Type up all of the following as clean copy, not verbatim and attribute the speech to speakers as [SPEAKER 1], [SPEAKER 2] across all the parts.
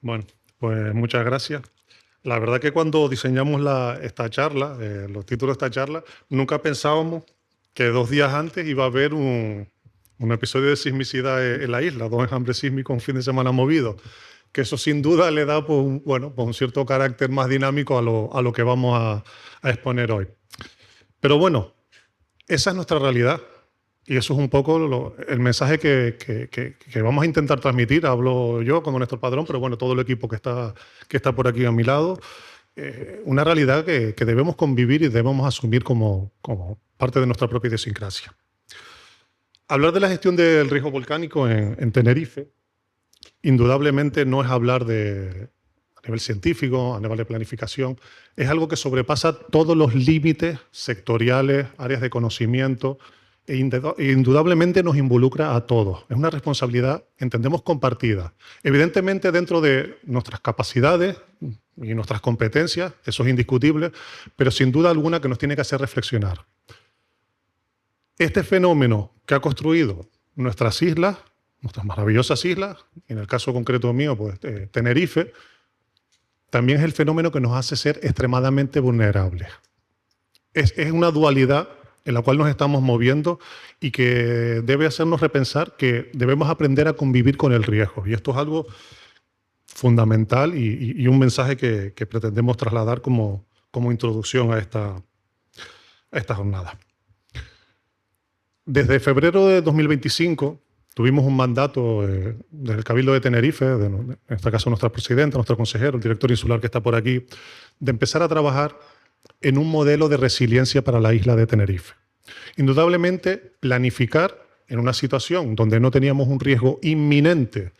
[SPEAKER 1] Bueno, pues muchas gracias. La verdad que cuando diseñamos esta charla, los títulos de esta charla, nunca pensábamos que 2 días antes iba a haber un episodio de sismicidad en la isla, 2 enjambres sísmicos, un fin de semana movido, que eso sin duda le da pues, bueno, pues un cierto carácter más dinámico a lo que vamos a exponer hoy. Pero bueno, esa es nuestra realidad. Y eso es un poco el mensaje que vamos a intentar transmitir. Hablo yo como Néstor Padrón, pero bueno, todo el equipo que está por aquí a mi lado. Una realidad que debemos convivir y debemos asumir como parte de nuestra propia idiosincrasia. Hablar de la gestión del riesgo volcánico en Tenerife, indudablemente no es hablar a nivel científico, a nivel de planificación, es algo que sobrepasa todos los límites sectoriales, áreas de conocimiento, e indudablemente nos involucra a todos. Es una responsabilidad, entendemos, compartida. Evidentemente, dentro de nuestras capacidades y nuestras competencias, eso es indiscutible, pero sin duda alguna que nos tiene que hacer reflexionar. Este fenómeno que ha construido nuestras islas, nuestras maravillosas islas, en el caso concreto mío, pues Tenerife, también es el fenómeno que nos hace ser extremadamente vulnerables. Es una dualidad en la cual nos estamos moviendo y que debe hacernos repensar que debemos aprender a convivir con el riesgo. Y esto es algo fundamental y un mensaje que pretendemos trasladar como introducción a esta jornada. Desde febrero de 2025 tuvimos un mandato del Cabildo de Tenerife, en este caso nuestra presidenta, nuestro consejero, el director insular que está por aquí, de empezar a trabajar en un modelo de resiliencia para la isla de Tenerife. Indudablemente, planificar en una situación donde no teníamos un riesgo inminente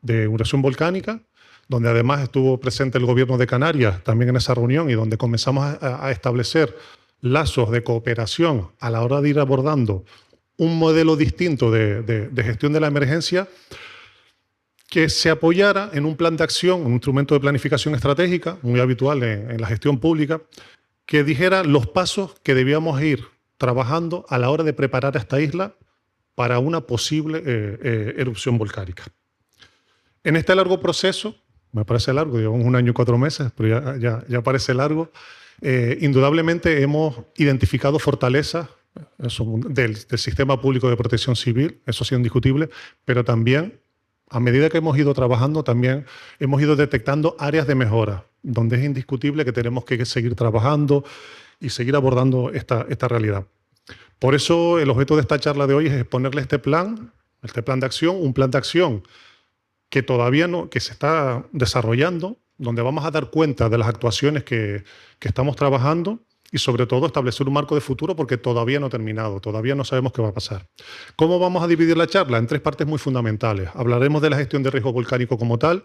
[SPEAKER 1] de erupción volcánica, donde además estuvo presente el gobierno de Canarias también en esa reunión y donde comenzamos a establecer lazos de cooperación a la hora de ir abordando un modelo distinto de gestión de la emergencia que se apoyara en un plan de acción, un instrumento de planificación estratégica, muy habitual en la gestión pública, que dijera los pasos que debíamos ir trabajando a la hora de preparar a esta isla para una posible erupción volcánica. En este largo proceso, me parece largo, llevamos 1 año y 4 meses, pero ya parece largo, indudablemente hemos identificado fortalezas del sistema público de protección civil, eso ha sido indiscutible, pero también, a medida que hemos ido trabajando, también hemos ido detectando áreas de mejora, donde es indiscutible que tenemos que seguir trabajando y seguir abordando esta realidad. Por eso el objeto de esta charla de hoy es exponerle este plan de acción, un plan de acción que todavía no, que se está desarrollando, donde vamos a dar cuenta de las actuaciones que estamos trabajando y sobre todo establecer un marco de futuro porque todavía no ha terminado, todavía no sabemos qué va a pasar. ¿Cómo vamos a dividir la charla? En 3 partes muy fundamentales. Hablaremos de la gestión de riesgo volcánico como tal,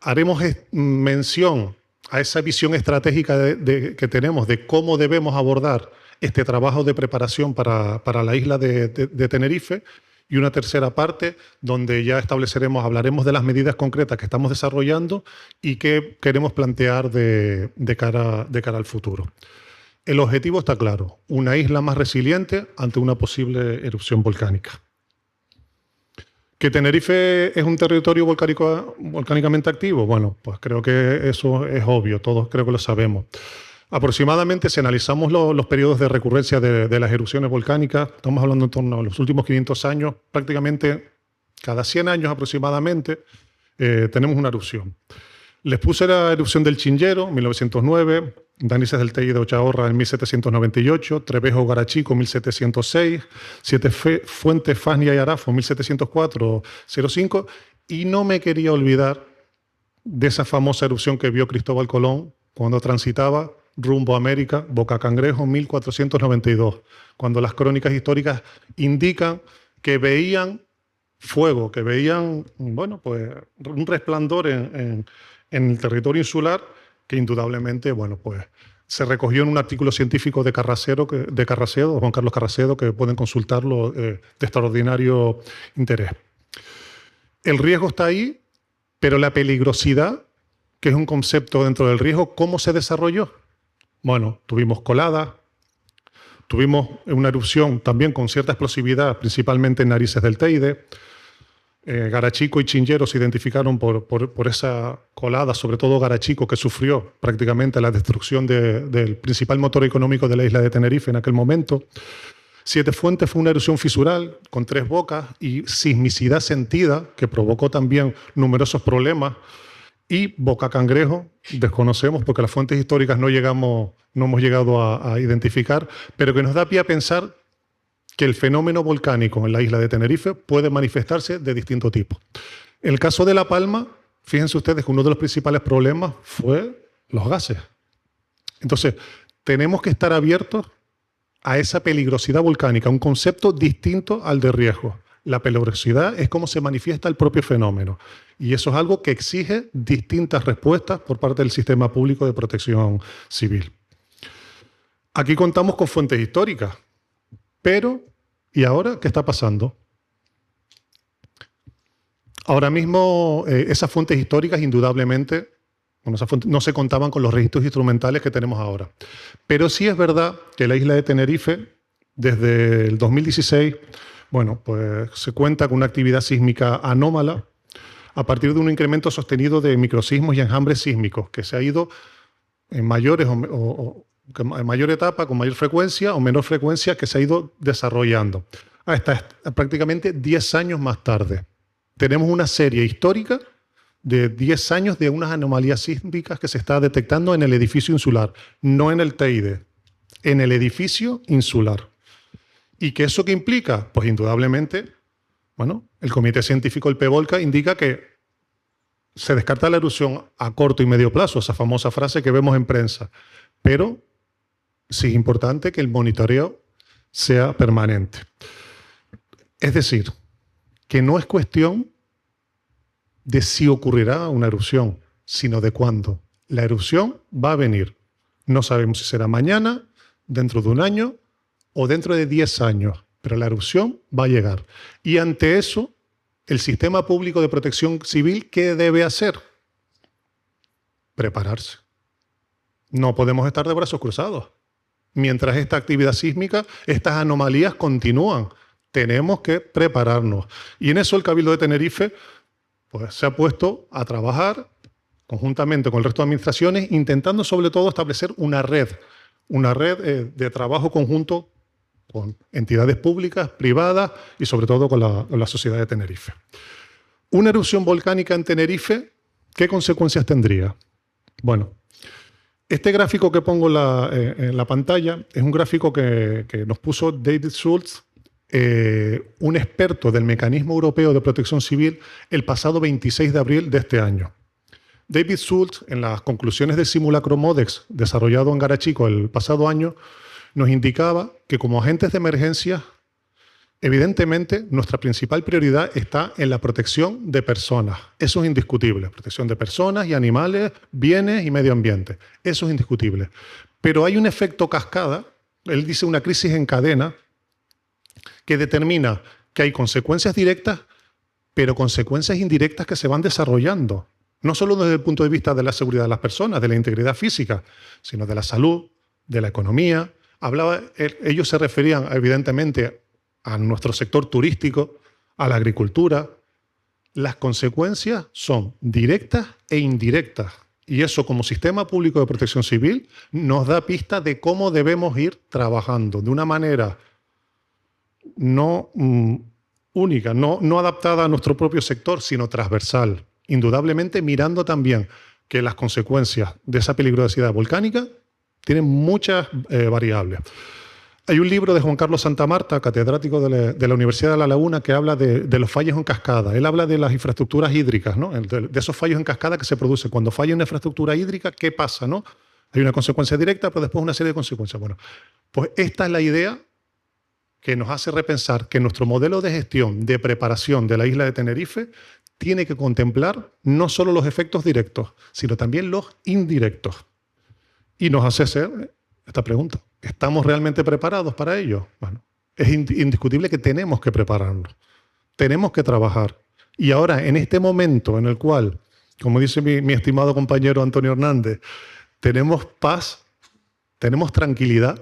[SPEAKER 1] haremos mención a esa visión estratégica que tenemos de cómo debemos abordar este trabajo de preparación para la isla de Tenerife, y una tercera parte donde ya hablaremos de las medidas concretas que estamos desarrollando y que queremos plantear de cara al futuro. El objetivo está claro, una isla más resiliente ante una posible erupción volcánica. ¿Que Tenerife es un territorio volcánicamente activo? Bueno, pues creo que eso es obvio, todos creo que lo sabemos. Aproximadamente, si analizamos los periodos de recurrencia de las erupciones volcánicas, estamos hablando en torno a los últimos 500 años, prácticamente cada 100 años aproximadamente tenemos una erupción. Les puse la erupción del Chinllero, 1909, Danises del Teide de Ochahorra en 1798, Trevejo Garachico, 1706, Siete Fuentes, Fasnia y Arafo, 1704-05, y no me quería olvidar de esa famosa erupción que vio Cristóbal Colón cuando transitaba rumbo a América, Boca Cangrejo, 1492, cuando las crónicas históricas indican que veían fuego, que veían, bueno, pues un resplandor en el territorio insular que indudablemente, bueno, pues se recogió en un artículo científico de Carracedo, Juan Carlos Carracedo, que pueden consultarlo de extraordinario interés. El riesgo está ahí, pero la peligrosidad, que es un concepto dentro del riesgo, ¿cómo se desarrolló? Bueno, tuvimos coladas, tuvimos una erupción también con cierta explosividad, principalmente en Narices del Teide, Garachico y Chinchero se identificaron por esa colada, sobre todo Garachico, que sufrió prácticamente la destrucción del principal motor económico de la isla de Tenerife en aquel momento. Siete Fuentes fue una erupción fisural con 3 bocas y sismicidad sentida, que provocó también numerosos problemas. Y Boca Cangrejo, desconocemos porque las fuentes históricas no hemos llegado a identificar, pero que nos da pie a pensar que el fenómeno volcánico en la isla de Tenerife puede manifestarse de distinto tipo. En el caso de La Palma, fíjense ustedes que uno de los principales problemas fue los gases. Entonces, tenemos que estar abiertos a esa peligrosidad volcánica, un concepto distinto al de riesgo. La peligrosidad es cómo se manifiesta el propio fenómeno. Y eso es algo que exige distintas respuestas por parte del sistema público de protección civil. Aquí contamos con fuentes históricas. Pero, ¿y ahora qué está pasando? Ahora mismo esas fuentes históricas indudablemente no se contaban con los registros instrumentales que tenemos ahora. Pero sí es verdad que la isla de Tenerife, desde el 2016, bueno, pues se cuenta con una actividad sísmica anómala a partir de un incremento sostenido de microsismos y enjambres sísmicos que se ha ido en mayores en mayor etapa, con mayor frecuencia o menor frecuencia, que se ha ido desarrollando hasta prácticamente 10 años más tarde. Tenemos una serie histórica de 10 años de unas anomalías sísmicas que se está detectando en el edificio insular, no en el TEIDE, en el edificio insular. ¿Y qué eso qué implica? Pues indudablemente, bueno, el Comité Científico del PEVOLCA indica que se descarta la erupción a corto y medio plazo, esa famosa frase que vemos en prensa, pero sí es importante que el monitoreo sea permanente. Es decir, que no es cuestión de si ocurrirá una erupción, sino de cuándo. La erupción va a venir. No sabemos si será mañana, dentro de un año o dentro de 10 años, pero la erupción va a llegar. Y ante eso, el sistema público de protección civil, ¿qué debe hacer? Prepararse. No podemos estar de brazos cruzados. Mientras esta actividad sísmica, estas anomalías continúan. Tenemos que prepararnos. Y en eso el Cabildo de Tenerife pues, se ha puesto a trabajar conjuntamente con el resto de administraciones, intentando sobre todo establecer una red de trabajo conjunto con entidades públicas, privadas y sobre todo con la sociedad de Tenerife. Una erupción volcánica en Tenerife, ¿qué consecuencias tendría? Bueno, este gráfico que pongo en la pantalla es un gráfico que nos puso David Schultz, un experto del Mecanismo Europeo de Protección Civil, el pasado 26 de abril de este año. David Schultz, en las conclusiones del simulacro MODEX desarrollado en Garachico el pasado año, nos indicaba que como agentes de emergencia, evidentemente, nuestra principal prioridad está en la protección de personas. Eso es indiscutible. Protección de personas y animales, bienes y medio ambiente. Eso es indiscutible. Pero hay un efecto cascada, él dice una crisis en cadena, que determina que hay consecuencias directas, pero consecuencias indirectas que se van desarrollando. No solo desde el punto de vista de la seguridad de las personas, de la integridad física, sino de la salud, de la economía. Ellos se referían, evidentemente, a nuestro sector turístico, a la agricultura. Las consecuencias son directas e indirectas. Y eso, como sistema público de protección civil, nos da pista de cómo debemos ir trabajando de una manera no única, no adaptada a nuestro propio sector, sino transversal. Indudablemente mirando también que las consecuencias de esa peligrosidad volcánica tienen muchas variables. Hay un libro de Juan Carlos Santamarta, catedrático de la Universidad de La Laguna, que habla de los fallos en cascada. Él habla de las infraestructuras hídricas, ¿no? De esos fallos en cascada que se producen. Cuando falla una infraestructura hídrica, ¿qué pasa, no? Hay una consecuencia directa, pero después una serie de consecuencias. Bueno, pues esta es la idea que nos hace repensar que nuestro modelo de gestión, de preparación de la isla de Tenerife, tiene que contemplar no solo los efectos directos, sino también los indirectos. Y nos hace hacer esta pregunta. ¿Estamos realmente preparados para ello? Bueno, es indiscutible que tenemos que prepararnos. Tenemos que trabajar. Y ahora, en este momento en el cual, como dice mi estimado compañero Antonio Hernández, tenemos paz, tenemos tranquilidad,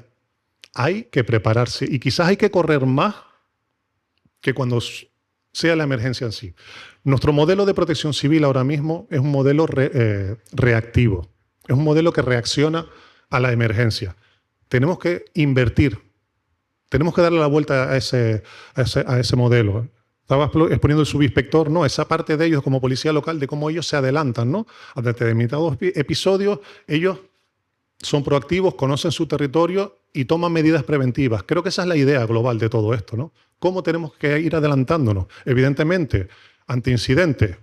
[SPEAKER 1] hay que prepararse. Y quizás hay que correr más que cuando sea la emergencia en sí. Nuestro modelo de protección civil ahora mismo es un modelo reactivo, es un modelo que reacciona a la emergencia. Tenemos que invertir, tenemos que darle la vuelta a ese modelo. Estaba exponiendo el subinspector, ¿no? Esa parte de ellos como policía local, de cómo ellos se adelantan, ¿no? A determinados episodios, ellos son proactivos, conocen su territorio y toman medidas preventivas. Creo que esa es la idea global de todo esto, ¿no? ¿Cómo tenemos que ir adelantándonos? Evidentemente, ante incidentes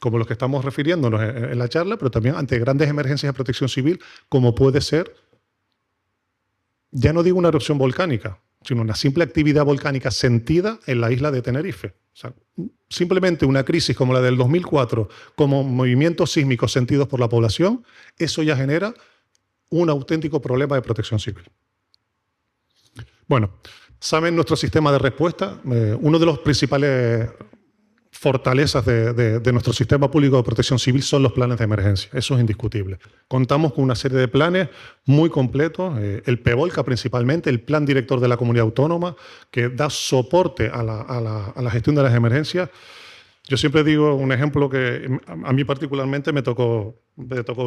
[SPEAKER 1] como los que estamos refiriéndonos en la charla, pero también ante grandes emergencias de protección civil, como puede ser, ya no digo una erupción volcánica, sino una simple actividad volcánica sentida en la isla de Tenerife. O sea, simplemente una crisis como la del 2004, como movimientos sísmicos sentidos por la población, eso ya genera un auténtico problema de protección civil. Bueno, saben nuestro sistema de respuesta, uno de los principales fortalezas de nuestro sistema público de protección civil son los planes de emergencia. Eso es indiscutible. Contamos con una serie de planes muy completos, el PEVOLCA principalmente, el Plan Director de la Comunidad Autónoma, que da soporte a la gestión de las emergencias. Yo siempre digo un ejemplo que a mí particularmente me tocó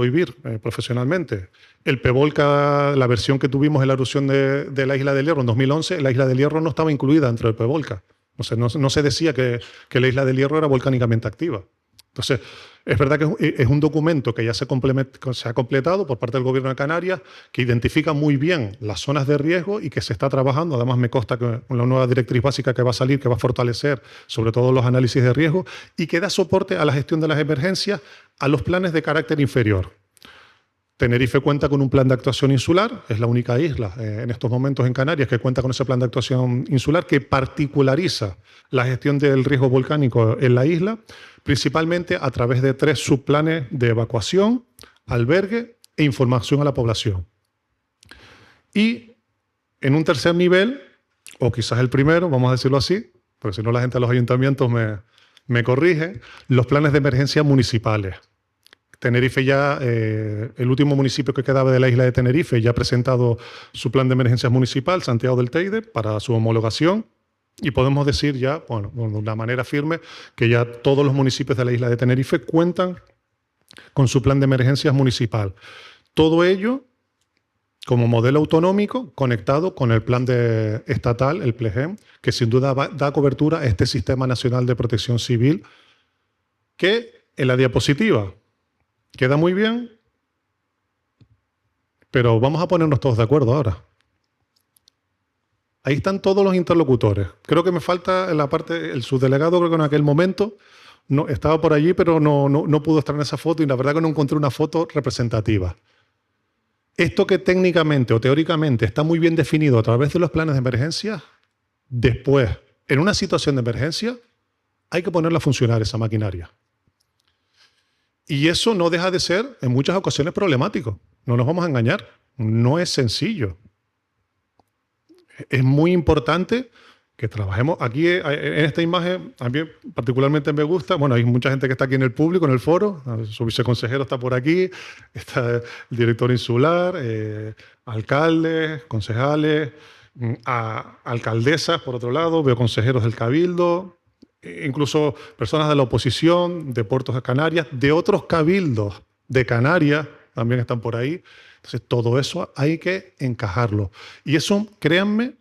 [SPEAKER 1] vivir profesionalmente. El PEVOLCA, la versión que tuvimos en la erupción de la Isla del Hierro en 2011, la Isla del Hierro no estaba incluida dentro del PEVOLCA. O sea, no se decía que la Isla del Hierro era volcánicamente activa. Entonces, es verdad que es un documento que ya se ha completado por parte del Gobierno de Canarias, que identifica muy bien las zonas de riesgo y que se está trabajando. Además, me consta que con la nueva directriz básica que va a salir, que va a fortalecer sobre todo los análisis de riesgo y que da soporte a la gestión de las emergencias a los planes de carácter inferior. Tenerife cuenta con un plan de actuación insular, es la única isla en estos momentos en Canarias que cuenta con ese plan de actuación insular que particulariza la gestión del riesgo volcánico en la isla, principalmente a través de 3 subplanes de evacuación, albergue e información a la población. Y en un tercer nivel, o quizás el primero, vamos a decirlo así, porque si no la gente de los ayuntamientos me corrige, los planes de emergencia municipales. Tenerife ya, el último municipio que quedaba de la isla de Tenerife, ya ha presentado su plan de emergencias municipal, Santiago del Teide, para su homologación. Y podemos decir ya, bueno, de una manera firme, que ya todos los municipios de la isla de Tenerife cuentan con su plan de emergencias municipal. Todo ello como modelo autonómico conectado con el plan estatal, el PLEGEM, que sin duda da cobertura a este Sistema Nacional de Protección Civil, que en la diapositiva queda muy bien, pero vamos a ponernos todos de acuerdo ahora. Ahí están todos los interlocutores. Creo que me falta en la parte, el subdelegado creo que en aquel momento no, estaba por allí, pero no pudo estar en esa foto y la verdad que no encontré una foto representativa. Esto que técnicamente o teóricamente está muy bien definido a través de los planes de emergencia, después, en una situación de emergencia, hay que ponerla a funcionar esa maquinaria. Y eso no deja de ser, en muchas ocasiones, problemático. No nos vamos a engañar. No es sencillo. Es muy importante que trabajemos. Aquí, en esta imagen, a mí particularmente me gusta. Bueno, hay mucha gente que está aquí en el público, en el foro. Su viceconsejero está por aquí. Está el director insular, alcaldes, concejales, alcaldesas, por otro lado. Veo consejeros del Cabildo. Incluso personas de la oposición, de Puertos de Canarias, de otros cabildos de Canarias también están por ahí. Entonces, todo eso hay que encajarlo. Y eso, créanme,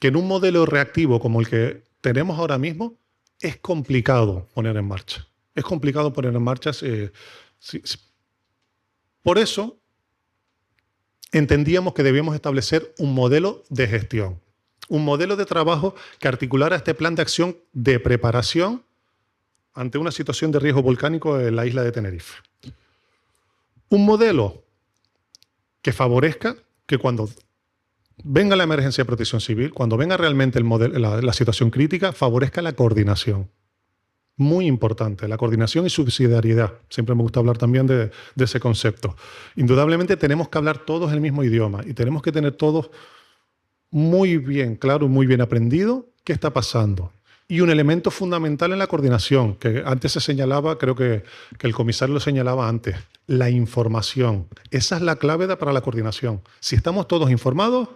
[SPEAKER 1] que en un modelo reactivo como el que tenemos ahora mismo, es complicado poner en marcha. Es complicado poner en marcha. Por eso, entendíamos que debíamos establecer un modelo de gestión. Un modelo de trabajo que articulara este plan de acción de preparación ante una situación de riesgo volcánico en la isla de Tenerife. Un modelo que favorezca que cuando venga la emergencia de protección civil, cuando venga realmente la situación crítica, favorezca la coordinación. Muy importante, la coordinación y subsidiariedad. Siempre me gusta hablar también de ese concepto. Indudablemente tenemos que hablar todos el mismo idioma y tenemos que tener todos muy bien claro, muy bien aprendido qué está pasando. Y un elemento fundamental en la coordinación, que antes se señalaba, creo que el comisario lo señalaba antes, la información. Esa es la clave para la coordinación. Si estamos todos informados,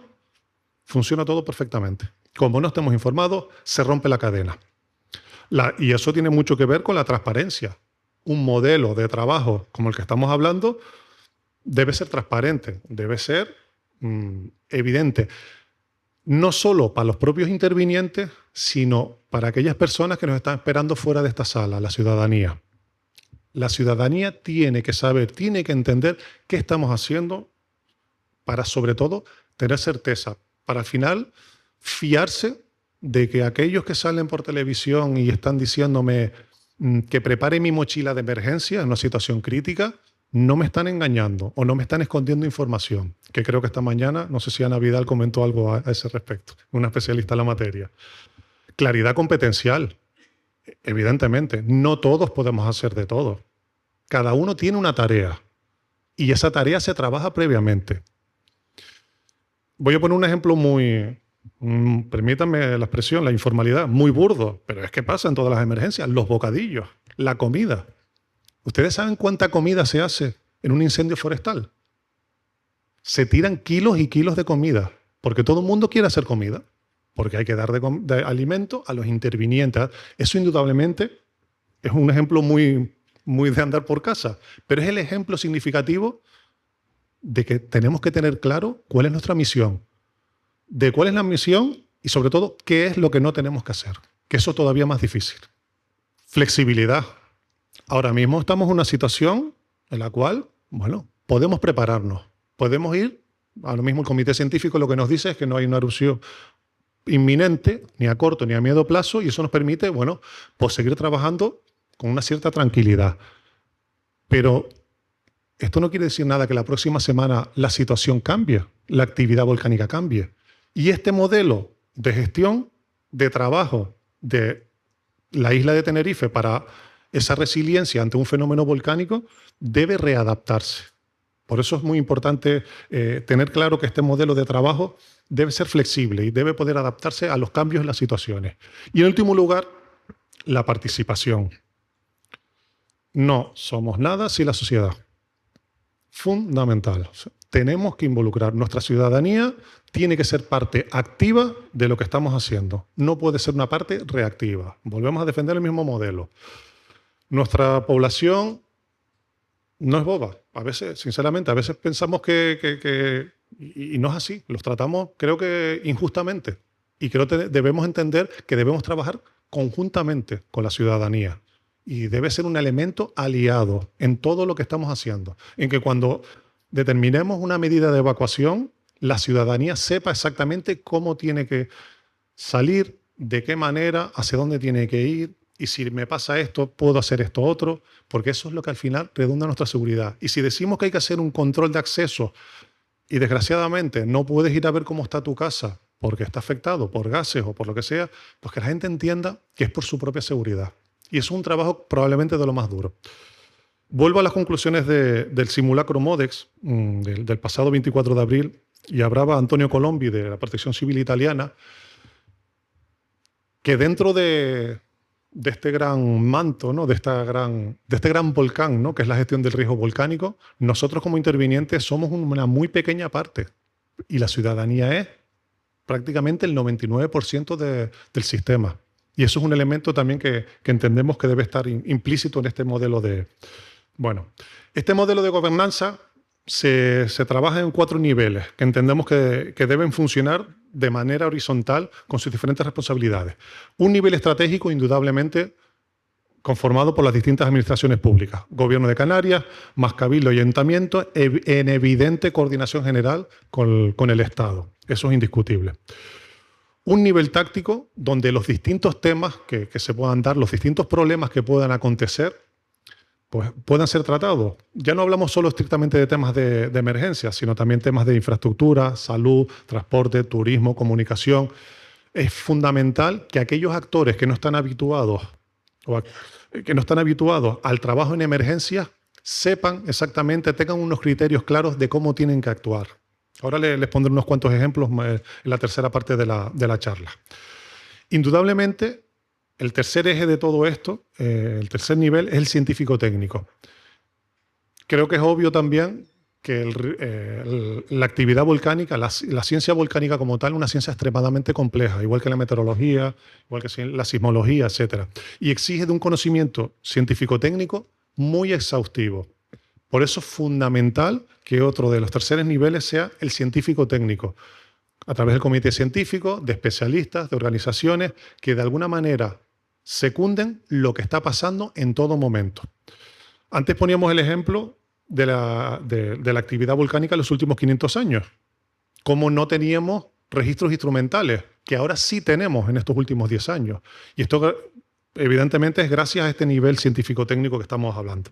[SPEAKER 1] funciona todo perfectamente. Como no estemos informados, se rompe la cadena. Y eso tiene mucho que ver con la transparencia. Un modelo de trabajo como el que estamos hablando debe ser transparente, debe ser evidente, no solo para los propios intervinientes, sino para aquellas personas que nos están esperando fuera de esta sala, la ciudadanía. La ciudadanía tiene que saber, tiene que entender qué estamos haciendo para, sobre todo, tener certeza, para al final fiarse de que aquellos que salen por televisión y están diciéndome que prepare mi mochila de emergencia en una situación crítica, no me están engañando o no me están escondiendo información, que creo que esta mañana, no sé si Ana Vidal comentó algo a ese respecto, una especialista en la materia. Claridad competencial, evidentemente, no todos podemos hacer de todo. Cada uno tiene una tarea y esa tarea se trabaja previamente. Voy a poner un ejemplo muy, permítanme la expresión, la informalidad, muy burdo, pero es que pasa en todas las emergencias, los bocadillos, la comida. ¿Ustedes saben cuánta comida se hace en un incendio forestal? Se tiran kilos y kilos de comida, porque todo el mundo quiere hacer comida, porque hay que dar de alimento a los intervinientes. Eso indudablemente es un ejemplo muy, muy de andar por casa, pero es el ejemplo significativo de que tenemos que tener claro cuál es nuestra misión, de cuál es la misión y sobre todo qué es lo que no tenemos que hacer, que eso todavía más difícil. Flexibilidad. Ahora mismo estamos en una situación en la cual, bueno, podemos prepararnos, podemos ir, ahora mismo el comité científico lo que nos dice es que no hay una erupción inminente, ni a corto ni a medio plazo, y eso nos permite, bueno, pues seguir trabajando con una cierta tranquilidad. Pero esto no quiere decir nada que la próxima semana la situación cambie, la actividad volcánica cambie. Y este modelo de gestión, de trabajo de la isla de Tenerife para esa resiliencia ante un fenómeno volcánico debe readaptarse. Por eso es muy importante tener claro que este modelo de trabajo debe ser flexible y debe poder adaptarse a los cambios en las situaciones. Y en último lugar, la participación. No somos nada sin la sociedad. Fundamental. Tenemos que involucrar. Nuestra ciudadanía tiene que ser parte activa de lo que estamos haciendo. No puede ser una parte reactiva. Volvemos a defender el mismo modelo. Nuestra población no es boba. A veces, sinceramente, a veces pensamos y no es así. Los tratamos, creo que injustamente. Y creo que debemos entender que debemos trabajar conjuntamente con la ciudadanía. Y debe ser un elemento aliado en todo lo que estamos haciendo. En que cuando determinemos una medida de evacuación, la ciudadanía sepa exactamente cómo tiene que salir, de qué manera, hacia dónde tiene que ir, y si me pasa esto, puedo hacer esto otro, porque eso es lo que al final redunda nuestra seguridad. Y si decimos que hay que hacer un control de acceso y desgraciadamente no puedes ir a ver cómo está tu casa porque está afectado por gases o por lo que sea, pues que la gente entienda que es por su propia seguridad. Y es un trabajo probablemente de lo más duro. Vuelvo a las conclusiones del simulacro MODEX del pasado 24 de abril y hablaba Antonio Colombi de la Protección Civil Italiana, que dentro de este gran manto, ¿no? de este gran volcán, ¿no? que es la gestión del riesgo volcánico, nosotros como intervinientes somos una muy pequeña parte y la ciudadanía es prácticamente el 99% del sistema. Y eso es un elemento también que entendemos que debe estar implícito en este modelo de... Bueno, este modelo de gobernanza se trabaja en 4 niveles que entendemos que deben funcionar de manera horizontal con sus diferentes responsabilidades. Un nivel estratégico, indudablemente, conformado por las distintas administraciones públicas. Gobierno de Canarias, más Cabildo y Ayuntamiento, en evidente coordinación general con el Estado. Eso es indiscutible. Un nivel táctico donde los distintos temas que se puedan dar, los distintos problemas que puedan acontecer, pues puedan ser tratados. Ya no hablamos solo estrictamente de temas de emergencia, sino también temas de infraestructura, salud, transporte, turismo, comunicación. Es fundamental que aquellos actores que no están habituados al trabajo en emergencia sepan exactamente, tengan unos criterios claros de cómo tienen que actuar. Ahora les pondré unos cuantos ejemplos en la tercera parte de la charla. Indudablemente, el tercer eje de todo esto, el tercer nivel, es el científico-técnico. Creo que es obvio también que la actividad volcánica, la ciencia volcánica como tal, una ciencia extremadamente compleja, igual que la meteorología, igual que la sismología, etc. Y exige de un conocimiento científico-técnico muy exhaustivo. Por eso es fundamental que otro de los terceros niveles sea el científico-técnico, a través del comité científico, de especialistas, de organizaciones, que de alguna manera secunden lo que está pasando en todo momento. Antes poníamos el ejemplo de la actividad volcánica en los últimos 500 años. Cómo no teníamos registros instrumentales, que ahora sí tenemos en estos últimos 10 años. Y esto, evidentemente, es gracias a este nivel científico-técnico que estamos hablando.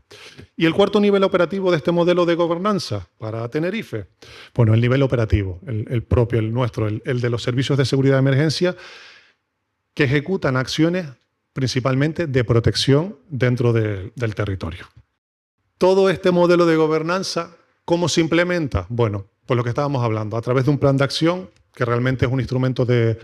[SPEAKER 1] Y el cuarto nivel operativo de este modelo de gobernanza para Tenerife, bueno, el nivel operativo, el propio, el nuestro, el de los servicios de seguridad de emergencia, que ejecutan acciones principalmente de protección dentro del territorio. Todo este modelo de gobernanza, ¿cómo se implementa? Bueno, pues lo que estábamos hablando, a través de un plan de acción, que realmente es un instrumento de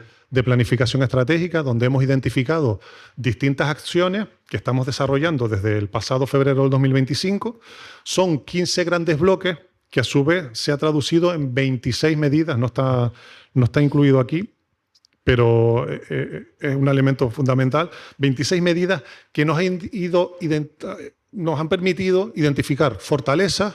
[SPEAKER 1] planificación estratégica, donde hemos identificado distintas acciones que estamos desarrollando desde el pasado febrero del 2025. Son 15 grandes bloques que a su vez se ha traducido en 26 medidas, no está incluido aquí, pero es un elemento fundamental. 26 medidas que nos han permitido identificar fortalezas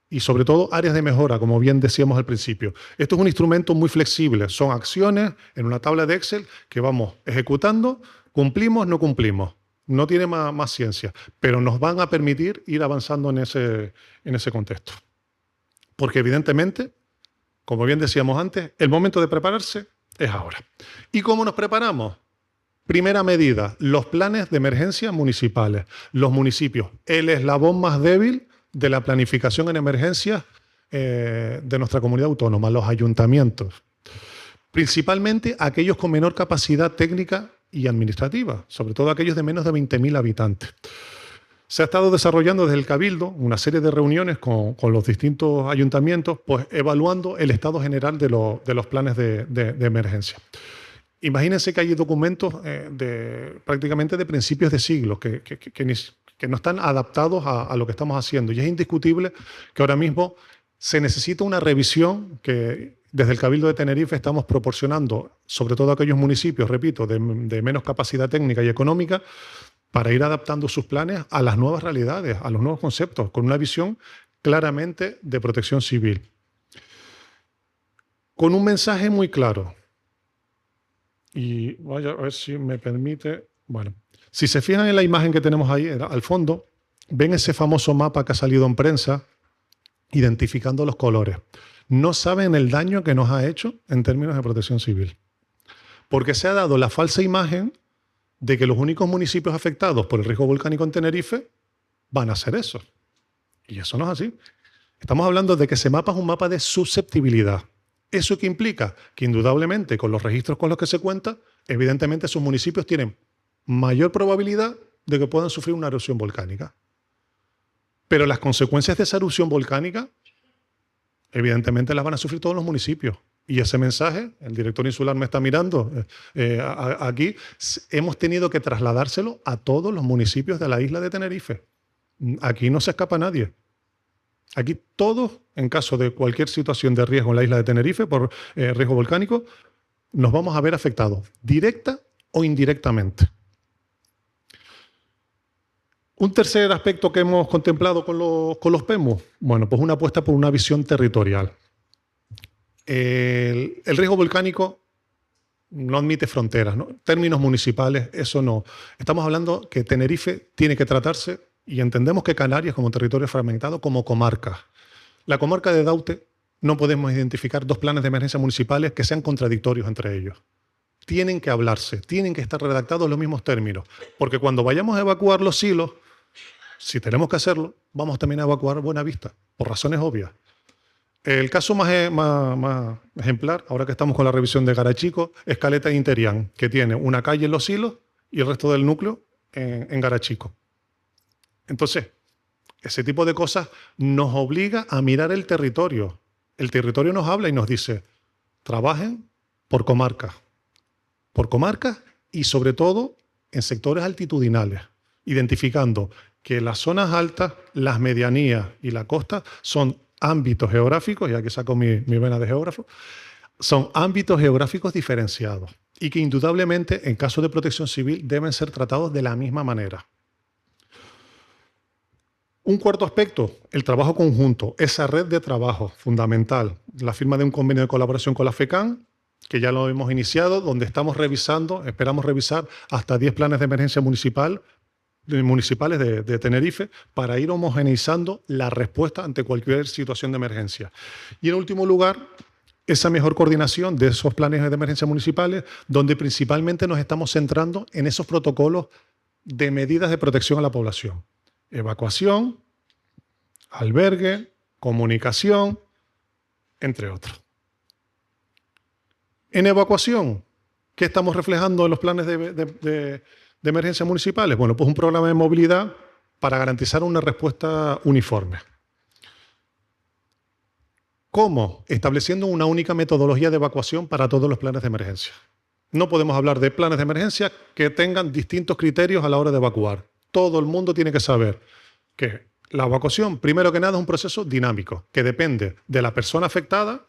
[SPEAKER 1] y sobre todo áreas de mejora, como bien decíamos al principio. Esto es un instrumento muy flexible, son acciones en una tabla de Excel que vamos ejecutando, cumplimos, no cumplimos. No tiene más ciencia, pero nos van a permitir ir avanzando en ese contexto. Porque evidentemente, como bien decíamos antes, el momento de prepararse es ahora. ¿Y cómo nos preparamos? Primera medida, los planes de emergencia municipales. Los municipios, el eslabón más débil de la planificación en emergencias de nuestra comunidad autónoma, los ayuntamientos. Principalmente aquellos con menor capacidad técnica y administrativa, sobre todo aquellos de menos de 20.000 habitantes. Se ha estado desarrollando desde el Cabildo una serie de reuniones con los distintos ayuntamientos, pues evaluando el estado general de los planes de emergencia. Imagínense que hay documentos prácticamente de principios de siglo que no están adaptados a lo que estamos haciendo. Y es indiscutible que ahora mismo se necesita una revisión que desde el Cabildo de Tenerife estamos proporcionando, sobre todo a aquellos municipios, repito, de menos capacidad técnica y económica, para ir adaptando sus planes a las nuevas realidades, a los nuevos conceptos, con una visión claramente de protección civil. Con un mensaje muy claro. Y vaya a ver si me permite. Bueno, si se fijan en la imagen que tenemos ahí al fondo, ven ese famoso mapa que ha salido en prensa identificando los colores. No saben el daño que nos ha hecho en términos de protección civil. Porque se ha dado la falsa imagen de que los únicos municipios afectados por el riesgo volcánico en Tenerife van a ser esos. Y eso no es así. Estamos hablando de que ese mapa es un mapa de susceptibilidad. ¿Eso qué implica? Que indudablemente con los registros con los que se cuenta, evidentemente esos municipios tienen mayor probabilidad de que puedan sufrir una erupción volcánica. Pero las consecuencias de esa erupción volcánica, evidentemente las van a sufrir todos los municipios. Y ese mensaje, el director insular me está mirando aquí, hemos tenido que trasladárselo a todos los municipios de la isla de Tenerife. Aquí no se escapa nadie. Aquí todos, en caso de cualquier situación de riesgo en la isla de Tenerife por riesgo volcánico, nos vamos a ver afectados, directa o indirectamente. Un tercer aspecto que hemos contemplado con los PEMU, bueno, pues una apuesta por una visión territorial. El riesgo volcánico no admite fronteras, ¿no? Términos municipales, eso no. Estamos hablando que Tenerife tiene que tratarse, y entendemos que Canarias como territorio fragmentado, como comarca. La comarca de Daute no podemos identificar dos planes de emergencia municipales que sean contradictorios entre ellos. Tienen que hablarse, tienen que estar redactados los mismos términos, porque cuando vayamos a evacuar los silos, si tenemos que hacerlo, vamos también a evacuar Buenavista, por razones obvias. El caso más ejemplar, ahora que estamos con la revisión de Garachico, es Caleta de Interián, que tiene una calle en Los Silos y el resto del núcleo en Garachico. Entonces, ese tipo de cosas nos obliga a mirar el territorio. El territorio nos habla y nos dice, trabajen por comarcas y sobre todo en sectores altitudinales, identificando que las zonas altas, las medianías y la costa son ámbitos geográficos, y aquí saco mi vena de geógrafo, son ámbitos geográficos diferenciados y que indudablemente en caso de protección civil deben ser tratados de la misma manera. Un cuarto aspecto, el trabajo conjunto, esa red de trabajo fundamental, la firma de un convenio de colaboración con la FECAN, que ya lo hemos iniciado, donde estamos revisando, esperamos revisar hasta 10 planes de emergencia municipales de Tenerife para ir homogeneizando la respuesta ante cualquier situación de emergencia. Y en último lugar, esa mejor coordinación de esos planes de emergencia municipales, donde principalmente nos estamos centrando en esos protocolos de medidas de protección a la población. Evacuación, albergue, comunicación, entre otros. En evacuación, ¿qué estamos reflejando en los planes de emergencia municipales? Bueno, pues un programa de movilidad para garantizar una respuesta uniforme. ¿Cómo? Estableciendo una única metodología de evacuación para todos los planes de emergencia. No podemos hablar de planes de emergencia que tengan distintos criterios a la hora de evacuar. Todo el mundo tiene que saber que la evacuación, primero que nada, es un proceso dinámico, que depende de la persona afectada,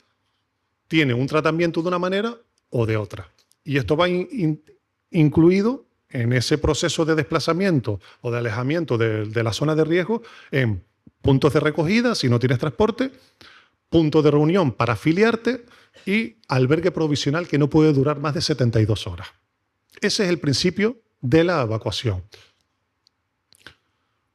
[SPEAKER 1] tiene un tratamiento de una manera o de otra. Y esto va incluido en ese proceso de desplazamiento o de alejamiento de la zona de riesgo en puntos de recogida, si no tienes transporte, punto de reunión para afiliarte y albergue provisional que no puede durar más de 72 horas. Ese es el principio de la evacuación.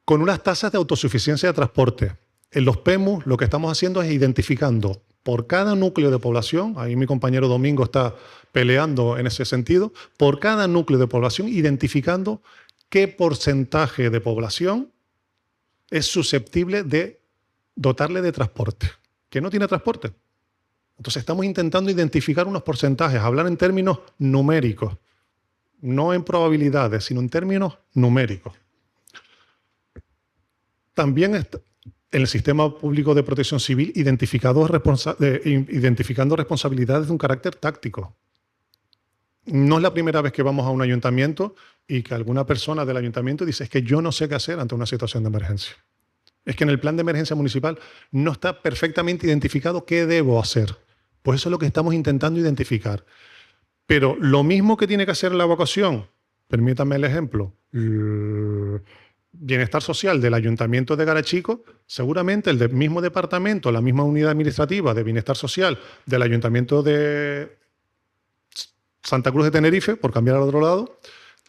[SPEAKER 1] Con unas tasas de autosuficiencia de transporte. En los PEMU lo que estamos haciendo es identificando por cada núcleo de población, ahí mi compañero Domingo está peleando en ese sentido, por cada núcleo de población identificando qué porcentaje de población es susceptible de dotarle de transporte, que no tiene transporte. Entonces estamos intentando identificar unos porcentajes, hablar en términos numéricos, no en probabilidades, sino en términos numéricos. También en el sistema público de protección civil identificando responsabilidades de un carácter táctico. No es la primera vez que vamos a un ayuntamiento y que alguna persona del ayuntamiento dice es que yo no sé qué hacer ante una situación de emergencia. Es que en el plan de emergencia municipal no está perfectamente identificado qué debo hacer. Pues eso es lo que estamos intentando identificar. Pero lo mismo que tiene que hacer la evacuación, permítame el ejemplo, Bienestar Social del Ayuntamiento de Garachico, seguramente el del mismo departamento, la misma unidad administrativa de Bienestar Social del Ayuntamiento de Santa Cruz de Tenerife, por cambiar al otro lado,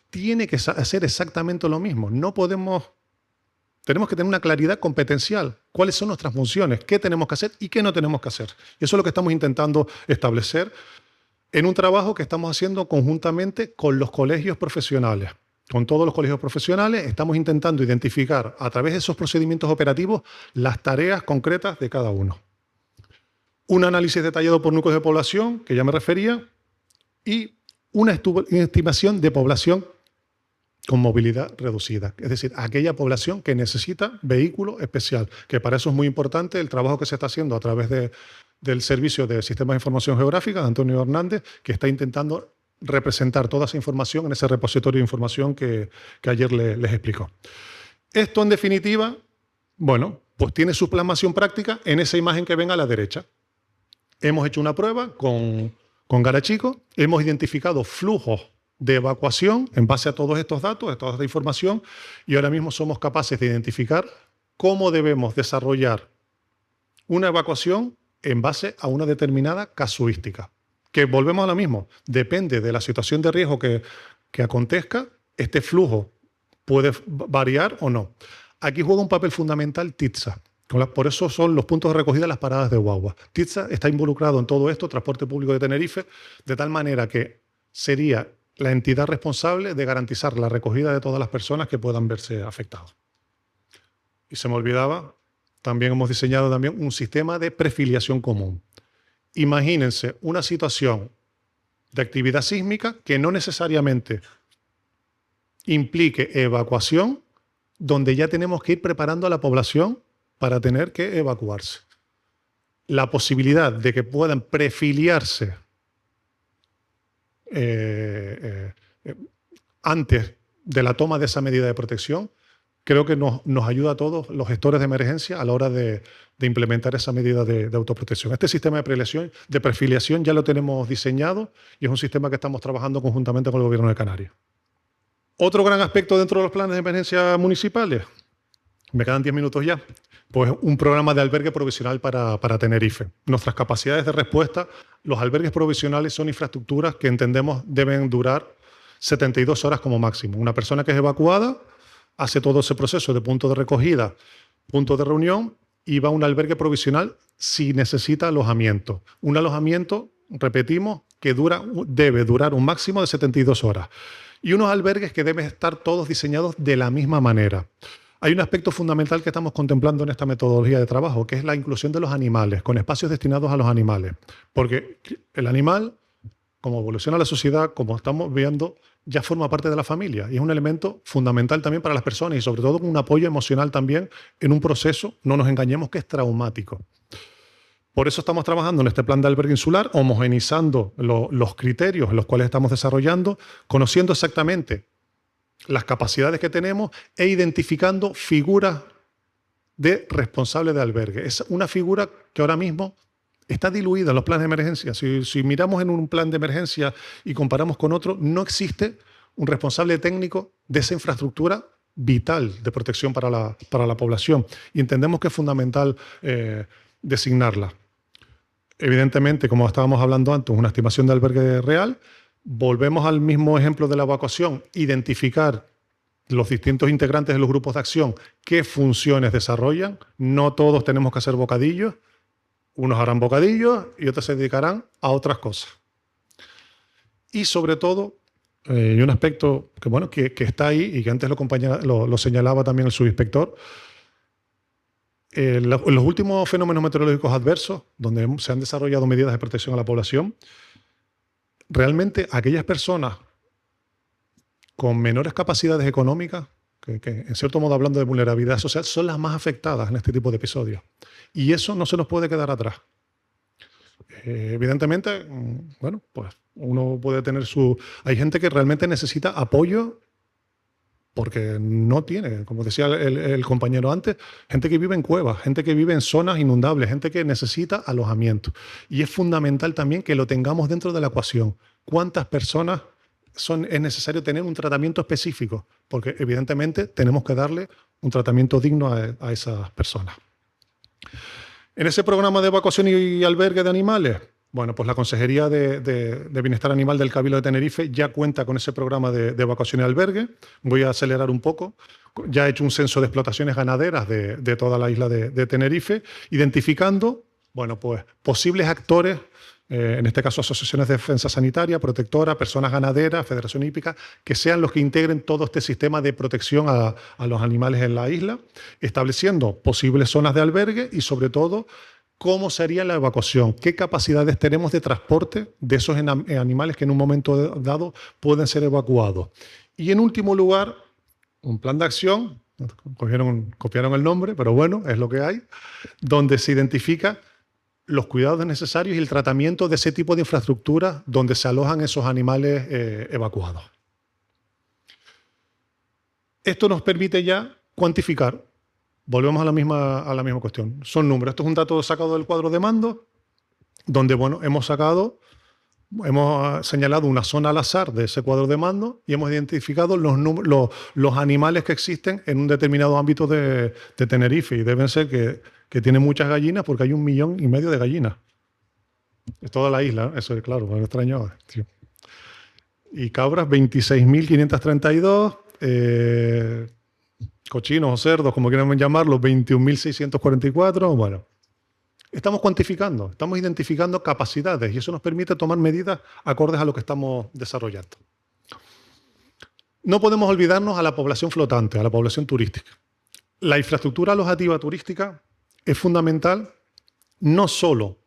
[SPEAKER 1] tiene que hacer exactamente lo mismo. Tenemos que tener una claridad competencial. ¿Cuáles son nuestras funciones? ¿Qué tenemos que hacer y qué no tenemos que hacer? Y eso es lo que estamos intentando establecer en un trabajo que estamos haciendo conjuntamente con los colegios profesionales. Con todos los colegios profesionales estamos intentando identificar a través de esos procedimientos operativos las tareas concretas de cada uno. Un análisis detallado por núcleos de población, que ya me refería, y una estimación de población con movilidad reducida, es decir, aquella población que necesita vehículo especial, que para eso es muy importante el trabajo que se está haciendo a través del Servicio de Sistemas de Información Geográfica de Antonio Hernández, que está intentando representar toda esa información en ese repositorio de información que ayer les explicó. Esto, en definitiva, bueno, pues tiene su plasmación práctica en esa imagen que ven a la derecha. Hemos hecho una prueba con Garachico, hemos identificado flujos de evacuación en base a todos estos datos, a toda esta información, y ahora mismo somos capaces de identificar cómo debemos desarrollar una evacuación en base a una determinada casuística. Que volvemos a lo mismo, depende de la situación de riesgo que acontezca, este flujo puede variar o no. Aquí juega un papel fundamental TITSA. Por eso son los puntos de recogida de las paradas de guagua. TITSA está involucrado en todo esto, Transporte Público de Tenerife, de tal manera que sería la entidad responsable de garantizar la recogida de todas las personas que puedan verse afectadas. Y se me olvidaba, también hemos diseñado un sistema de prefiliación común. Imagínense una situación de actividad sísmica que no necesariamente implique evacuación, donde ya tenemos que ir preparando a la población para tener que evacuarse. La posibilidad de que puedan prefiliarse antes de la toma de esa medida de protección creo que nos ayuda a todos los gestores de emergencia a la hora de implementar esa medida de autoprotección. Este sistema de perfiliación ya lo tenemos diseñado y es un sistema que estamos trabajando conjuntamente con el Gobierno de Canarias. Otro gran aspecto dentro de los planes de emergencia municipales, me quedan 10 minutos ya, pues un programa de albergue provisional para Tenerife. Nuestras capacidades de respuesta, los albergues provisionales son infraestructuras que entendemos deben durar 72 horas como máximo. Una persona que es evacuada hace todo ese proceso de punto de recogida, punto de reunión y va a un albergue provisional si necesita alojamiento. Un alojamiento, repetimos, que debe durar un máximo de 72 horas. Y unos albergues que deben estar todos diseñados de la misma manera. Hay un aspecto fundamental que estamos contemplando en esta metodología de trabajo, que es la inclusión de los animales, con espacios destinados a los animales. Porque el animal, como evoluciona la sociedad, como estamos viendo, ya forma parte de la familia y es un elemento fundamental también para las personas y sobre todo un apoyo emocional también en un proceso, no nos engañemos, que es traumático. Por eso estamos trabajando en este plan de albergue insular, homogeneizando los criterios en los cuales estamos desarrollando, conociendo exactamente las capacidades que tenemos e identificando figuras de responsable de albergue. Es una figura que ahora mismo está diluida en los planes de emergencia. Si miramos en un plan de emergencia y comparamos con otro, no existe un responsable técnico de esa infraestructura vital de protección para la población. Y entendemos que es fundamental designarla. Evidentemente, como estábamos hablando antes, una estimación de albergue real. Volvemos al mismo ejemplo de la evacuación, identificar los distintos integrantes de los grupos de acción, qué funciones desarrollan. No todos tenemos que hacer bocadillos. Unos harán bocadillos y otros se dedicarán a otras cosas. Y sobre todo, y un aspecto que está ahí y que antes lo señalaba también el subinspector, en los últimos fenómenos meteorológicos adversos, donde se han desarrollado medidas de protección a la población, realmente aquellas personas con menores capacidades económicas, que en cierto modo hablando de vulnerabilidad social, son las más afectadas en este tipo de episodios. Y eso no se nos puede quedar atrás. Evidentemente, pues uno puede tener Hay gente que realmente necesita apoyo porque no tiene, como decía el compañero antes, gente que vive en cuevas, gente que vive en zonas inundables, gente que necesita alojamiento. Y es fundamental también que lo tengamos dentro de la ecuación. ¿Cuántas personas es necesario tener un tratamiento específico? Porque evidentemente tenemos que darle un tratamiento digno a esas personas. En ese programa de evacuación y albergue de animales, bueno, pues la Consejería de Bienestar Animal del Cabildo de Tenerife ya cuenta con ese programa de evacuación y albergue. Voy a acelerar un poco. Ya ha hecho un censo de explotaciones ganaderas de toda la isla de Tenerife, identificando, bueno, pues posibles actores, en este caso asociaciones de defensa sanitaria, protectora, personas ganaderas, Federación Hípica, que sean los que integren todo este sistema de protección a los animales en la isla, estableciendo posibles zonas de albergue y sobre todo cómo sería la evacuación, qué capacidades tenemos de transporte de esos animales que en un momento dado pueden ser evacuados. Y en último lugar, un plan de acción, copiaron el nombre, pero bueno, es lo que hay, donde se identifica los cuidados necesarios y el tratamiento de ese tipo de infraestructura donde se alojan esos animales evacuados. Esto nos permite ya cuantificar. Volvemos a la misma cuestión. Son números. Esto es un dato sacado del cuadro de mando, donde hemos señalado una zona al azar de ese cuadro de mando y hemos identificado los animales que existen en un determinado ámbito de Tenerife. Y deben ser que tiene muchas gallinas porque hay 1,5 millones de gallinas. Es toda la isla, eso es claro, me extrañó. Y cabras, 26.532. Cochinos o cerdos, como quieran llamarlos, 21.644. Bueno, estamos cuantificando, estamos identificando capacidades y eso nos permite tomar medidas acordes a lo que estamos desarrollando. No podemos olvidarnos a la población flotante, a la población turística. La infraestructura alojativa turística es fundamental no solo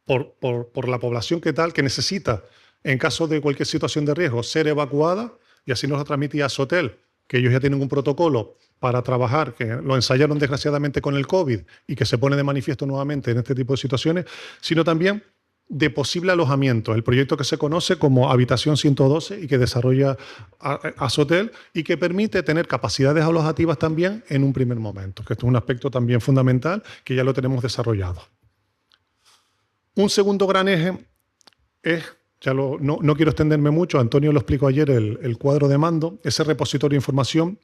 [SPEAKER 1] por la población que necesita, en caso de cualquier situación de riesgo, ser evacuada, y así nos lo transmitía Sotel, que ellos ya tienen un protocolo para trabajar, que lo ensayaron desgraciadamente con el COVID y que se pone de manifiesto nuevamente en este tipo de situaciones, sino también de posible alojamiento, el proyecto que se conoce como Habitación 112 y que desarrolla Azotel y que permite tener capacidades alojativas también en un primer momento, que esto es un aspecto también fundamental que ya lo tenemos desarrollado. Un segundo gran eje es, no quiero extenderme mucho, Antonio lo explicó ayer, el cuadro de mando, ese repositorio de información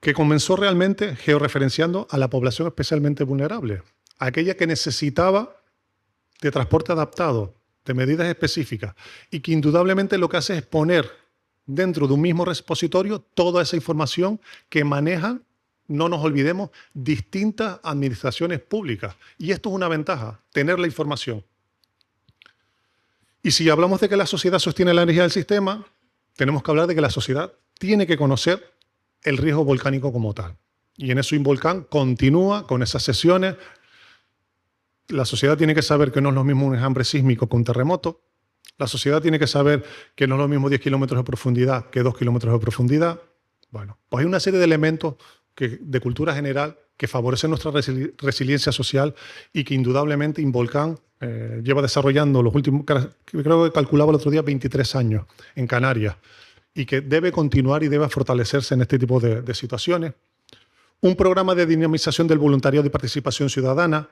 [SPEAKER 1] que comenzó realmente georreferenciando a la población especialmente vulnerable, aquella que necesitaba de transporte adaptado, de medidas específicas, y que indudablemente lo que hace es poner dentro de un mismo repositorio toda esa información que manejan, no nos olvidemos, distintas administraciones públicas. Y esto es una ventaja, tener la información. Y si hablamos de que la sociedad sostiene la energía del sistema, tenemos que hablar de que la sociedad tiene que conocer el riesgo volcánico como tal. Y en eso Involcán continúa con esas sesiones. La sociedad tiene que saber que no es lo mismo un enjambre sísmico que un terremoto. La sociedad tiene que saber que no es lo mismo 10 kilómetros de profundidad que 2 kilómetros de profundidad. Bueno, pues hay una serie de elementos de cultura general que favorecen nuestra resiliencia social y que indudablemente Involcán lleva desarrollando los últimos, creo que calculaba el otro día, 23 años en Canarias y que debe continuar y debe fortalecerse en este tipo de situaciones. Un programa de dinamización del voluntariado y participación ciudadana.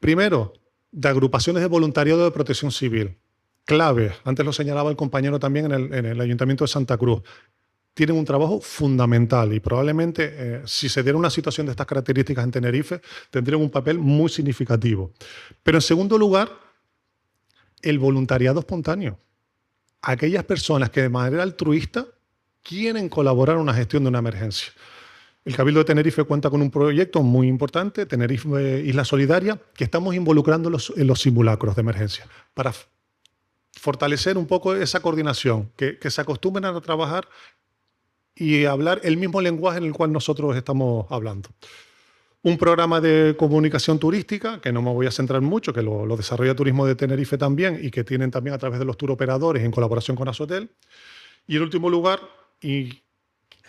[SPEAKER 1] Primero, de agrupaciones de voluntariado de protección civil. Clave, antes lo señalaba el compañero también en el Ayuntamiento de Santa Cruz. Tienen un trabajo fundamental y probablemente si se diera una situación de estas características en Tenerife, tendrían un papel muy significativo. Pero en segundo lugar, el voluntariado espontáneo. Aquellas personas que de manera altruista quieren colaborar en una gestión de una emergencia. El Cabildo de Tenerife cuenta con un proyecto muy importante, Tenerife Isla Solidaria, que estamos involucrando en los simulacros de emergencia para fortalecer un poco esa coordinación, que se acostumbren a trabajar y hablar el mismo lenguaje en el cual nosotros estamos hablando. Un programa de comunicación turística, que no me voy a centrar mucho, que lo desarrolla Turismo de Tenerife también y que tienen también a través de los tour operadores en colaboración con Azotel. Y en último lugar, y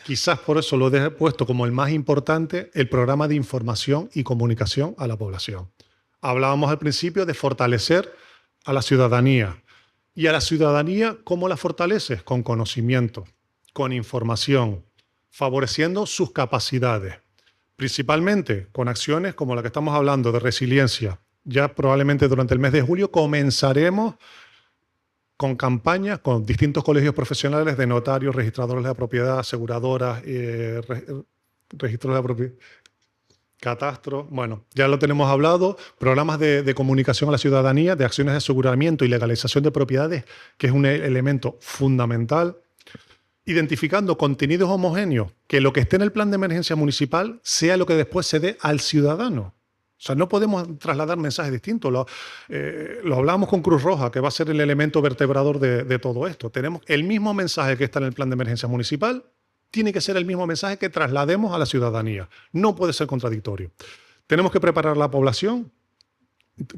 [SPEAKER 1] quizás por eso lo he puesto como el más importante, el programa de información y comunicación a la población. Hablábamos al principio de fortalecer a la ciudadanía. ¿Y a la ciudadanía cómo la fortaleces? Con conocimiento, con información, favoreciendo sus capacidades. Principalmente con acciones como la que estamos hablando de resiliencia. Ya probablemente durante el mes de julio comenzaremos con campañas con distintos colegios profesionales de notarios, registradores de la propiedad, aseguradoras, registros de propiedad, catastro. Bueno, ya lo tenemos hablado, programas de comunicación a la ciudadanía, de acciones de aseguramiento y legalización de propiedades, que es un elemento fundamental. Identificando contenidos homogéneos, que lo que esté en el plan de emergencia municipal sea lo que después se dé al ciudadano. O sea, no podemos trasladar mensajes distintos. Lo hablamos con Cruz Roja, que va a ser el elemento vertebrador de todo esto. Tenemos el mismo mensaje que está en el plan de emergencia municipal, tiene que ser el mismo mensaje que traslademos a la ciudadanía. No puede ser contradictorio. Tenemos que preparar a la población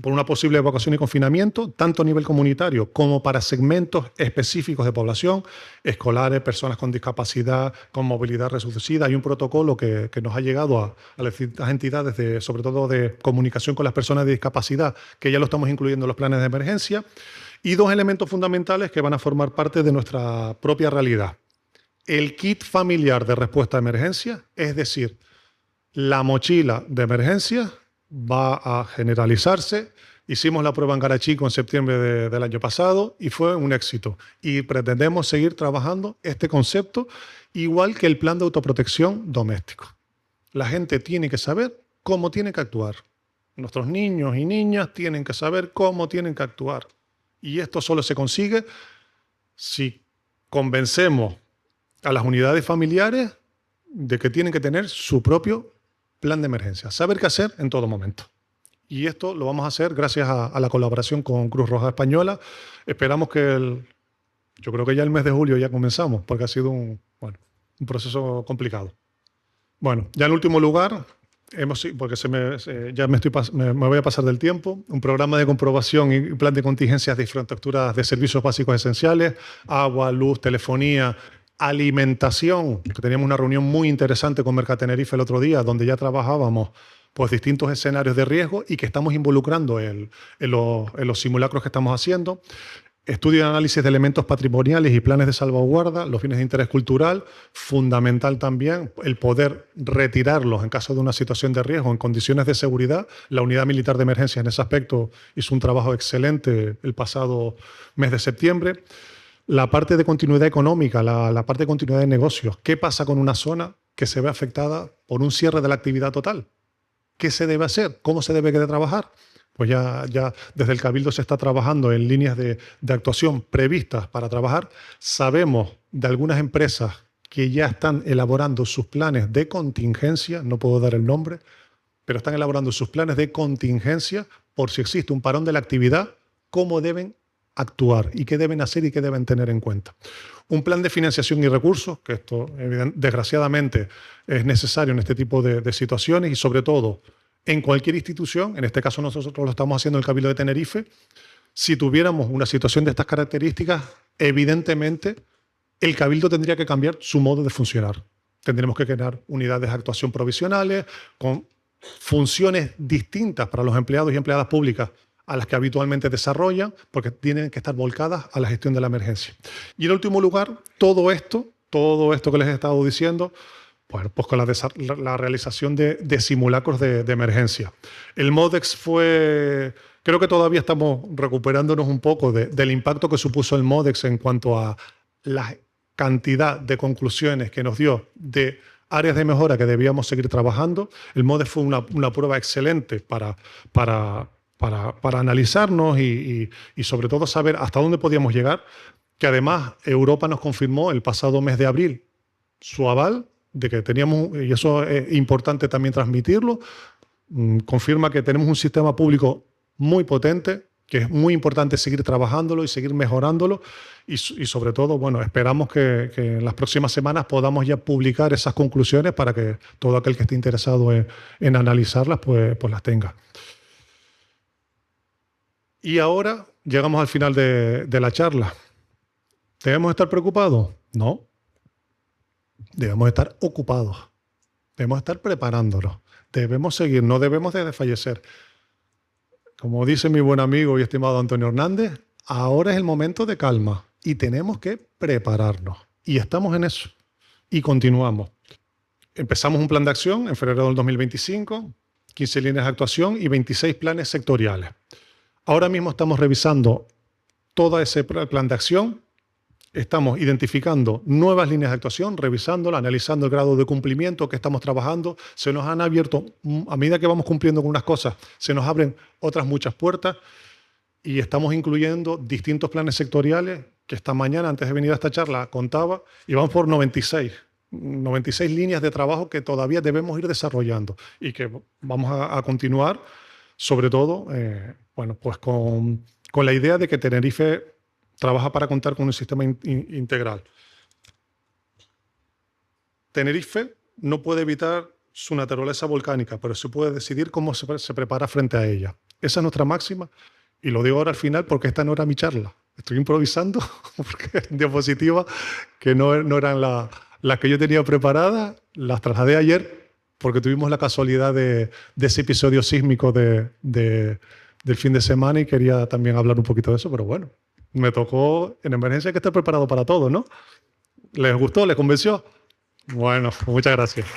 [SPEAKER 1] por una posible evacuación y confinamiento, tanto a nivel comunitario como para segmentos específicos de población, escolares, personas con discapacidad, con movilidad reducida. Hay un protocolo que nos ha llegado a las distintas entidades, sobre todo de comunicación con las personas de discapacidad, que ya lo estamos incluyendo en los planes de emergencia. Y dos elementos fundamentales que van a formar parte de nuestra propia realidad. El kit familiar de respuesta a emergencia, es decir, la mochila de emergencia, va a generalizarse. Hicimos la prueba en Garachico en septiembre del año pasado y fue un éxito. Y pretendemos seguir trabajando este concepto, igual que el plan de autoprotección doméstico. La gente tiene que saber cómo tiene que actuar. Nuestros niños y niñas tienen que saber cómo tienen que actuar. Y esto solo se consigue si convencemos a las unidades familiares de que tienen que tener su propio plan de emergencia, saber qué hacer en todo momento. Y esto lo vamos a hacer gracias a la colaboración con Cruz Roja Española. Esperamos que yo creo que ya el mes de julio ya comenzamos, porque ha sido un proceso complicado. Bueno, ya en último lugar, porque ya me voy a pasar del tiempo, un programa de comprobación y plan de contingencias de infraestructuras de servicios básicos esenciales, agua, luz, telefonía alimentación, que teníamos una reunión muy interesante con Mercatenerife el otro día, donde ya trabajábamos pues, distintos escenarios de riesgo y que estamos involucrando en los simulacros que estamos haciendo. Estudio y análisis de elementos patrimoniales y planes de salvaguarda, los bienes de interés cultural, fundamental también el poder retirarlos en caso de una situación de riesgo en condiciones de seguridad. La Unidad Militar de Emergencia en ese aspecto hizo un trabajo excelente el pasado mes de septiembre. La parte de continuidad económica, la parte de continuidad de negocios. ¿Qué pasa con una zona que se ve afectada por un cierre de la actividad total? ¿Qué se debe hacer? ¿Cómo se debe trabajar? Pues ya desde el Cabildo se está trabajando en líneas de actuación previstas para trabajar. Sabemos de algunas empresas que ya están elaborando sus planes de contingencia, no puedo dar el nombre, pero están elaborando sus planes de contingencia por si existe un parón de la actividad, cómo deben actuar y qué deben hacer y qué deben tener en cuenta. Un plan de financiación y recursos, que esto desgraciadamente es necesario en este tipo de situaciones y sobre todo en cualquier institución, en este caso nosotros lo estamos haciendo en el Cabildo de Tenerife, si tuviéramos una situación de estas características, evidentemente el Cabildo tendría que cambiar su modo de funcionar. Tendremos que crear unidades de actuación provisionales con funciones distintas para los empleados y empleadas públicas a las que habitualmente desarrollan, porque tienen que estar volcadas a la gestión de la emergencia. Y en último lugar, todo esto que les he estado diciendo, bueno, pues con la realización de simulacros de emergencia. El MODEX fue... Creo que todavía estamos recuperándonos un poco del impacto que supuso el MODEX en cuanto a la cantidad de conclusiones que nos dio de áreas de mejora que debíamos seguir trabajando. El MODEX fue una prueba excelente para analizarnos y sobre todo saber hasta dónde podíamos llegar, que además Europa nos confirmó el pasado mes de abril su aval de que teníamos, y eso es importante también transmitirlo, confirma que tenemos un sistema público muy potente, que es muy importante seguir trabajándolo y seguir mejorándolo y sobre todo, bueno, esperamos que en las próximas semanas podamos ya publicar esas conclusiones para que todo aquel que esté interesado en analizarlas, pues las tenga. Y ahora llegamos al final de la charla. ¿Debemos estar preocupados? No. Debemos estar ocupados. Debemos estar preparándonos. Debemos seguir, no debemos de desfallecer. Como dice mi buen amigo y estimado Antonio Hernández, ahora es el momento de calma y tenemos que prepararnos. Y estamos en eso. Y continuamos. Empezamos un plan de acción en febrero del 2025, 15 líneas de actuación y 26 planes sectoriales. Ahora mismo estamos revisando todo ese plan de acción. Estamos identificando nuevas líneas de actuación, revisándola, analizando el grado de cumplimiento que estamos trabajando. Se nos han abierto, a medida que vamos cumpliendo con unas cosas, se nos abren otras muchas puertas y estamos incluyendo distintos planes sectoriales que esta mañana, antes de venir a esta charla, contaba y vamos por 96 líneas de trabajo que todavía debemos ir desarrollando y que vamos a continuar, sobre todo, bueno, pues con la idea de que Tenerife trabaja para contar con un sistema integral. Tenerife no puede evitar su naturaleza volcánica, pero sí puede decidir cómo se prepara frente a ella. Esa es nuestra máxima y lo digo ahora al final porque esta no era mi charla. Estoy improvisando porque eran diapositivas que no eran las que yo tenía preparadas, las trasladé ayer porque tuvimos la casualidad de ese episodio sísmico del fin de semana y quería también hablar un poquito de eso, pero bueno. Me tocó, en emergencia, hay que estar preparado para todo, ¿no? ¿Les gustó? ¿Les convenció? Bueno, muchas gracias.